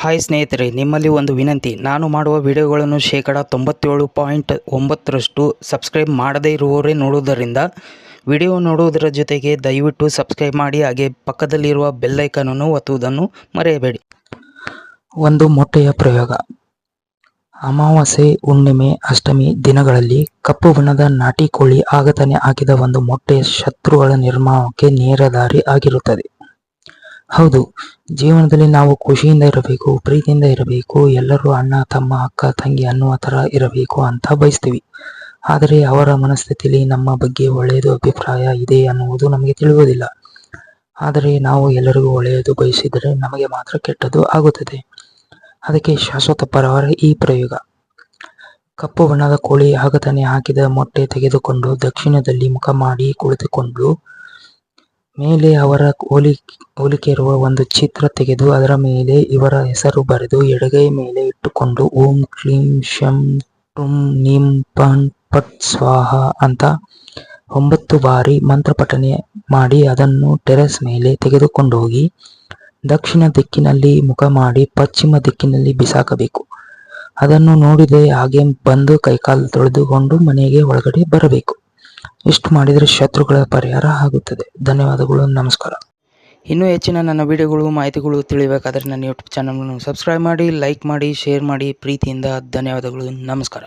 Hi ಸ್ನೇಹಿತರೆ, ನಿಮ್ಮಲ್ಲಿ ಒಂದು ವಿನಂತಿ. ನಾನು ಮಾಡುವ ವಿಡಿಯೋಗಳನ್ನು ಶೇಕಡ 97.9% ಸಬ್ಸ್ಕ್ರೈಬ್ ಮಾಡದೇ ಇರುವವರೇ ನೋಡುವುದರಿಂದ ವಿಡಿಯೋ ನೋಡುವುದರ ಜೊತೆಗೆ ದಯವಿಟ್ಟು ಸಬ್ಸ್ಕ್ರೈಬ್ ಮಾಡಿ, ಹಾಗೆ ಪಕ್ಕದಲ್ಲಿರುವ ಬೆಲ್ ಐಕಾನನ್ನು ಒತ್ತುವುದನ್ನು ಮರೆಯಬೇಡಿ. ಒಂದು ಮೊಟ್ಟೆಯ ಪ್ರಯೋಗ. ಅಮಾವಾಸ್ಯೆ, ಹುಣ್ಣಿಮೆ, ಅಷ್ಟಮಿ ದಿನಗಳಲ್ಲಿ ಕಪ್ಪು ಬಣ್ಣದ ನಾಟಿ ಕೋಳಿ ಆಗತಾನೆ ಹಾಕಿದ ಒಂದು ಮೊಟ್ಟೆ ಶತ್ರುಗಳ ನಿರ್ಮಾಣಕ್ಕೆ ನೇರ ದಾರಿ ಆಗಿರುತ್ತದೆ. ಹೌದು, ಜೀವನದಲ್ಲಿ ನಾವು ಖುಷಿಯಿಂದ ಇರಬೇಕು, ಪ್ರೀತಿಯಿಂದ ಇರಬೇಕು, ಎಲ್ಲರೂ ಅಣ್ಣ ತಮ್ಮ ಅಕ್ಕ ತಂಗಿ ಅನ್ನುವ ಥರ ಇರಬೇಕು ಅಂತ ಬಯಸ್ತೀವಿ. ಆದರೆ ಅವರ ಮನಸ್ಥಿತಿಯಲ್ಲಿ ನಮ್ಮ ಬಗ್ಗೆ ಒಳ್ಳೆಯದು ಅಭಿಪ್ರಾಯ ಇದೆ ಅನ್ನುವುದು ನಮಗೆ ತಿಳಿಯುವುದಿಲ್ಲ. ಆದರೆ ನಾವು ಎಲ್ಲರಿಗೂ ಒಳ್ಳೆಯದು ಬಯಸಿದರೆ ನಮಗೆ ಮಾತ್ರ ಕೆಟ್ಟದ್ದು ಆಗುತ್ತದೆ. ಅದಕ್ಕೆ ಶಾಶ್ವತ ಪರಿಹಾರ ಈ ಪ್ರಯೋಗ. ಕಪ್ಪು ಬಣ್ಣದ ಕೋಳಿ ಆಗತಾನೆ ಹಾಕಿದ ಮೊಟ್ಟೆ ತೆಗೆದುಕೊಂಡು ದಕ್ಷಿಣದಲ್ಲಿ ಮುಖ ಮಾಡಿ ಕುಳಿತುಕೊಂಡು ಮೇಲೆ ಅವರ ಹೋಲಿಕೆ ಇರುವ ಒಂದು ಚಿತ್ರ ತೆಗೆದು ಅದರ ಮೇಲೆ ಇವರ ಹೆಸರು ಬರೆದು ಎಡಗೈ ಮೇಲೆ ಇಟ್ಟುಕೊಂಡು ಓಂ ಕ್ಲೀಂ ಶಂ ಟುಂ ನೀಂ ಪಂ ಪಟ್ ಸ್ವಾಹ ಅಂತ 9 ಬಾರಿ ಮಂತ್ರ ಪಠನೆ ಮಾಡಿ ಅದನ್ನು ಟೆರೆಸ್ ಮೇಲೆ ತೆಗೆದುಕೊಂಡೋಗಿ ದಕ್ಷಿಣ ದಿಕ್ಕಿನಲ್ಲಿ ಮುಖ ಮಾಡಿ ಪಶ್ಚಿಮ ದಿಕ್ಕಿನಲ್ಲಿ ಬಿಸಾಕಬೇಕು. ಅದನ್ನು ನೋಡಿದೆ ಹಾಗೆ ಬಂದು ಕೈಕಾಲು ತೊಳೆದುಕೊಂಡು ಮನೆಗೆ ಒಳಗಡೆ ಬರಬೇಕು. ಇಷ್ಟು ಮಾಡಿದರೆ ಶತ್ರುಗಳ ಪರಿಹಾರ ಆಗುತ್ತದೆ. ಧನ್ಯವಾದಗಳು, ನಮಸ್ಕಾರ. ಇನ್ನೂ ಹೆಚ್ಚಿನ ನನ್ನ ವಿಡಿಯೋಗಳು ಮಾಹಿತಿಗಳು ತಿಳಿಯಬೇಕಾದರೆ ನನ್ನ ಯೂಟ್ಯೂಬ್ ಚಾನಲನ್ನು ಸಬ್ಸ್ಕ್ರೈಬ್ ಮಾಡಿ, ಲೈಕ್ ಮಾಡಿ, ಶೇರ್ ಮಾಡಿ. ಪ್ರೀತಿಯಿಂದ ಧನ್ಯವಾದಗಳು, ನಮಸ್ಕಾರ.